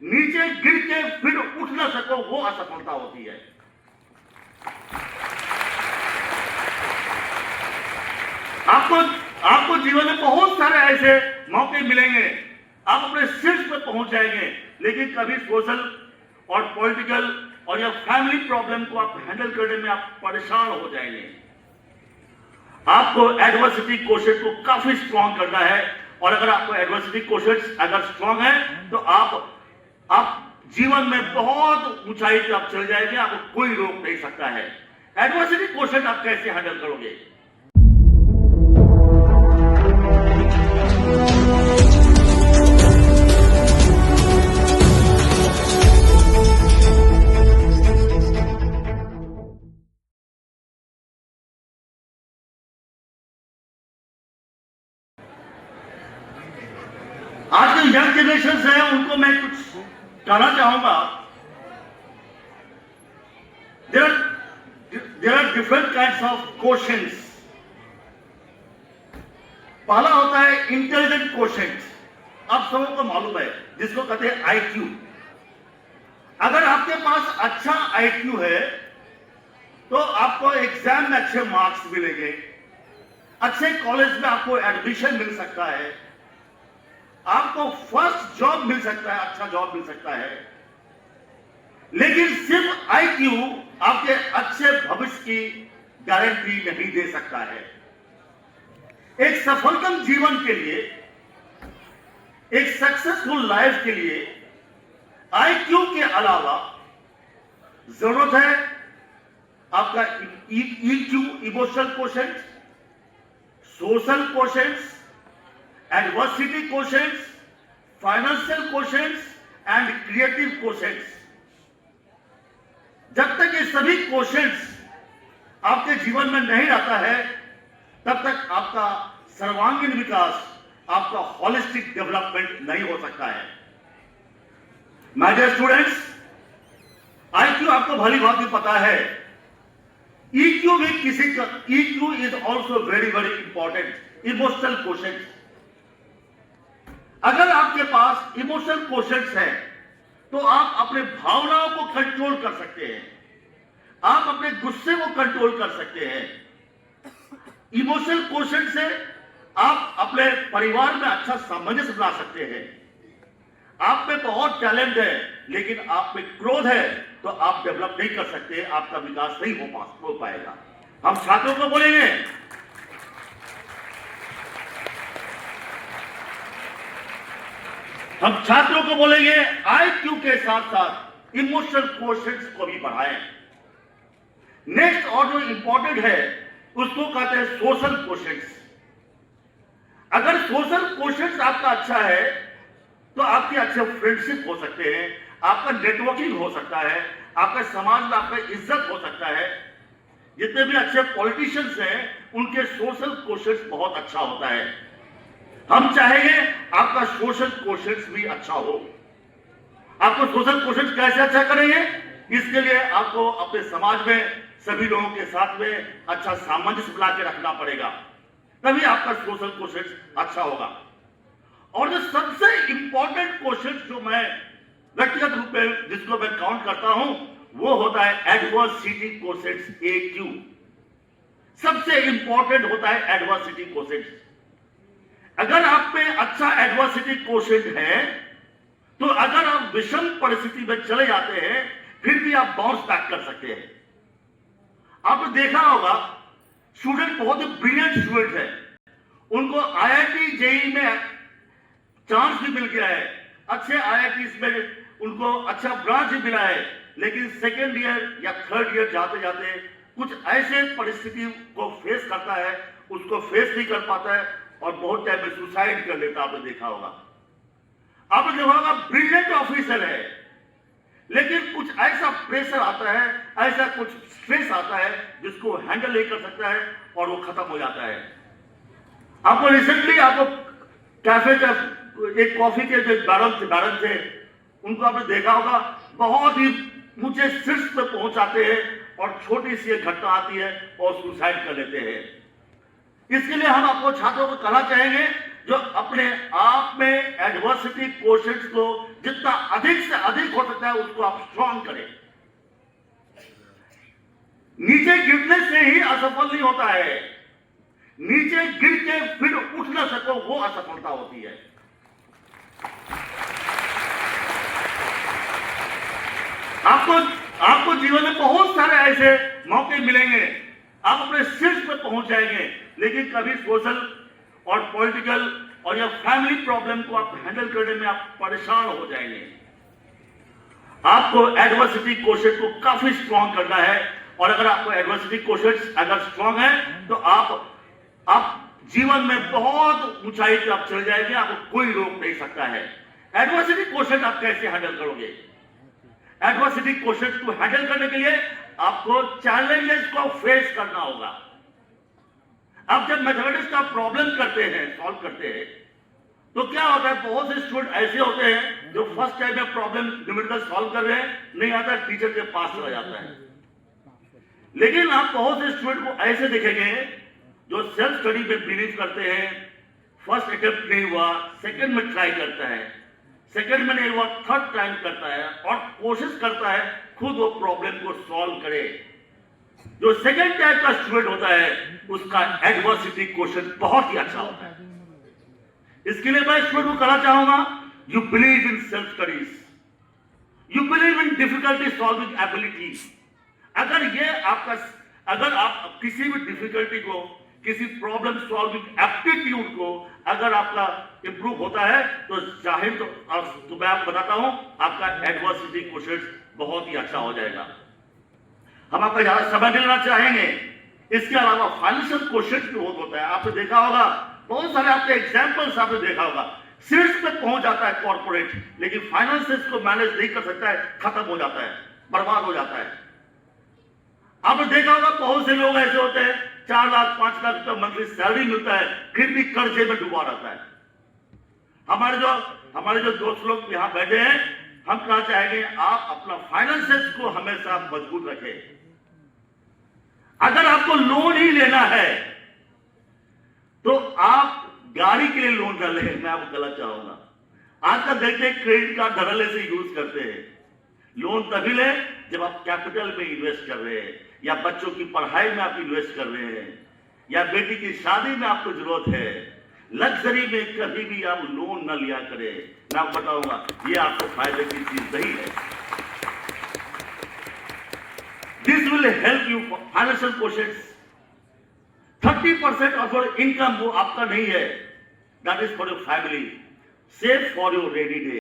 नीचे गिर के फिर उठ ना सको, वो असफलता होती है। आपको जीवन में बहुत सारे ऐसे मौके मिलेंगे, आप अपने शीर्ष पर पहुंच जाएंगे, लेकिन कभी सोशल और पॉलिटिकल और या फैमिली प्रॉब्लम को आप हैंडल करने में आप परेशान हो जाएंगे। आपको एडवर्सिटी कोशेंट को काफी स्ट्रांग करना है, और अगर आपको एडवर्सिटी कोशेंट अगर स्ट्रांग है तो आप जीवन में बहुत ऊंचाई पे आप चले जाएंगे, आपको कोई रोक नहीं सकता है। एडवर्सिटी कोशेंट आप कैसे हैंडल करोगे? आज के यंग जनरेशन है, उनको मैं कुछ कहना चाहूंगा। There are different kinds of questions. पहला होता है इंटेलिजेंट क्वेश्चंस, आप सबों को मालूम है, जिसको कहते हैं आईक्यू। अगर आपके पास अच्छा आईक्यू है तो आपको एग्जाम में अच्छे मार्क्स मिलेंगे, अच्छे कॉलेज में आपको एडमिशन मिल सकता है, आपको फर्स्ट जॉब मिल सकता है, अच्छा जॉब मिल सकता है। लेकिन सिर्फ आईक्यू आपके अच्छे भविष्य की गारंटी नहीं दे सकता है। एक सफलतम जीवन के लिए, एक सक्सेसफुल लाइफ के लिए आईक्यू के अलावा जरूरत है आपका EQ, emotional quotient, social quotients, adversity quotients, financial quotients and creative quotients. जब तक ये सभी क्वोशेंट्स आपके जीवन में नहीं आता है, तब तक आपका सर्वांगीण विकास, आपका होलिस्टिक डेवलपमेंट नहीं हो सकता है। माय डियर स्टूडेंट्स, आईक्यू आपको भली भांति पता है, ईक्यू भी किसी का, EQ is also very very important, emotional quotient. अगर आपके पास इमोशनल क्वोशेंट्स है तो आप अपने भावनाओं को कंट्रोल कर सकते हैं, आप अपने गुस्से को कंट्रोल कर सकते हैं। इमोशनल क्वोशेंट से आप अपने परिवार में अच्छा सामंजस्य बना सकते हैं। आप में बहुत टैलेंट है, लेकिन आप में क्रोध है तो आप डेवलप नहीं कर सकते, आपका विकास नहीं हो पाएगा। हम छात्रों को बोलेंगे, आईक्यू के साथ साथ इमोशनल क्वोशेंट्स को भी बढ़ाएं। नेक्स्ट और जो इंपॉर्टेंट है उसको कहते हैं सोशल क्वोशेंट्स। अगर सोशल क्वोशेंट्स आपका अच्छा है तो आपके अच्छे फ्रेंडशिप हो सकते हैं, आपका नेटवर्किंग हो सकता है, आपके समाज में आपका इज्जत हो सकता है। जितने भी अच्छे पॉलिटिशियंस हैं उनके सोशल क्वोशेंट्स बहुत अच्छा होता है। हम चाहेंगे आपका सोशल क्वोशेंट्स भी अच्छा हो। आपको सोशल क्वोशेंट्स कैसे अच्छा करेंगे? इसके लिए आपको अपने समाज में सभी लोगों के साथ में अच्छा सामंजस्य बना के रखना पड़ेगा, तभी आपका सोशल क्वोशेंट्स अच्छा होगा। और जो सबसे इंपॉर्टेंट क्वोशेंट्स जो मैं व्यक्तिगत रूप में जिसको मैं काउंट करता हूं, वो होता है एडवर्सिटी क्वोशेंट्स, AQ। सबसे इंपॉर्टेंट होता है एडवर्सिटी क्वोशेंट्स। अगर आप में अच्छा एडवर्सिटी क्वोशेंट है तो अगर आप विषम परिस्थिति में चले जाते हैं फिर भी आप बाउंस बैक कर सकते हैं। आपने देखा होगा, स्टूडेंट बहुत ही ब्रिलियंट स्टूडेंट है, उनको IIT JEE में चांस भी मिल गया है, अच्छे IITs में उनको अच्छा ब्रांच भी मिला है, लेकिन सेकेंड ईयर या थर्ड ईयर जाते जाते कुछ ऐसे परिस्थिति को फेस करता है, उसको फेस नहीं कर पाता है और बहुत टाइम में सुसाइड कर लेता। आपने देखा होगा, आपने देखा होगा ब्रिलियंट ऑफिसर है, लेकिन कुछ ऐसा प्रेशर आता है, ऐसा कुछ स्ट्रेस आता है जिसको हैंडल नहीं कर सकता है और वो खत्म हो जाता है। आपको रिसेंटली आपको कैफे का एक कॉफी के जो बैरन थे उनको आपने देखा होगा, बहुत ही ऊंचे शीर्ष पे पहुंचाते हैं और छोटी सी एक घटना आती है और सुसाइड कर लेते हैं। इसके लिए हम आपको छात्रों को कहना चाहेंगे, जो अपने आप में एडवर्सिटी कोशेंट्स को जितना अधिक से अधिक हो सकता है उसको आप स्ट्रॉन्ग करें। नीचे गिरने से ही असफल नहीं होता है, नीचे गिर के फिर उठ ना सको वो असफलता होती है। आपको जीवन में बहुत सारे ऐसे मौके मिलेंगे, आप अपने शीर्ष पर पहुंच जाएंगे, लेकिन कभी सोशल और पॉलिटिकल और या फैमिली प्रॉब्लम को आप हैंडल करने में आप परेशान हो जाएंगे। आपको एडवर्सिटी कोशेंट को काफी स्ट्रॉन्ग करना है, और अगर आपको एडवर्सिटी कोशेंट अगर स्ट्रॉन्ग है तो आप जीवन में बहुत ऊंचाई पे आप चल जाएंगे, आपको कोई रोक नहीं सकता है। एडवर्सिटी कोशेंट आप कैसे हैंडल करोगे? एडवर्सिटी कोशेंट को हैंडल करने के लिए आपको चैलेंजेस को फेस करना होगा। अब जब मैथमेटिक्स का प्रॉब्लम करते हैं, सॉल्व करते हैं, तो क्या होता है, बहुत से स्टूडेंट ऐसे होते हैं जो फर्स्ट टाइम में प्रॉब्लम न्यूमेरिकल सॉल्व कर रहे हैं, नहीं आता, टीचर के पास चला जाता है। लेकिन आप बहुत से स्टूडेंट को ऐसे देखेंगे जो सेल्फ स्टडी में बिलीव करते हैं, फर्स्ट अटेम्प्ट नहीं हुआ, सेकंड में ट्राई करता है, सेकंड में नहीं हुआ, थर्ड टाइम करता है और कोशिश करता है खुद वो प्रॉब्लम को सॉल्व करे। जो सेकंड टाइप का स्टूडेंट होता है उसका एडवर्सिटी क्वेश्चन बहुत ही अच्छा होता है। इसके लिए मैं स्टूडेंट को कहना चाहूंगा, you believe in self studies, you believe in difficulty solving ability. अगर आप किसी भी डिफिकल्टी को, किसी प्रॉब्लम सॉल्विंग एप्टीट्यूड को अगर आपका इंप्रूव होता है तो जाहिर तो मैं आपको बताता हूं आपका एडवर्सिटी क्वेश्चन बहुत ही अच्छा हो जाएगा। हम आपका ज्यादा समय मिलना चाहेंगे। इसके अलावा फाइनेंशियल क्वेश्चन भी बहुत होता है। आपने देखा होगा बहुत सारे आपके एग्जाम्पल्स आपने देखा होगा, शीर्ष पे पहुंच जाता है कॉर्पोरेट, लेकिन फाइनेंसेस को मैनेज नहीं कर सकता है, खत्म हो जाता है, बर्बाद हो जाता है। आपने देखा होगा बहुत से लोग ऐसे होते हैं 4 लाख 5 लाख का मंथली सैलरी मिलता है, फिर भी कर्जे में डूबा रहता है। हमारे जो दोस्त लोग यहाँ बैठे हैं, हम कहना चाहेंगे आप अपना फाइनेंसेस को हमेशा मजबूत रखें। अगर आपको लोन ही लेना है तो आप गाड़ी के लिए लोन न लें, मैं आपको कहना चाहूंगा। आजकल देखते हैं क्रेडिट कार्ड धड़ल्ले से यूज करते हैं। लोन तभी लें जब आप कैपिटल में इन्वेस्ट कर रहे हैं, या बच्चों की पढ़ाई में आप इन्वेस्ट कर रहे हैं, या बेटी की शादी में आपको जरूरत है। लग्जरी में कभी भी आप लोन न लिया करें। मैं आपको बताऊंगा ये आपको फायदे की चीज नहीं है। This will help you financial questions. 30% of your income वो आपका नहीं है, that is for your family, save for your rainy day.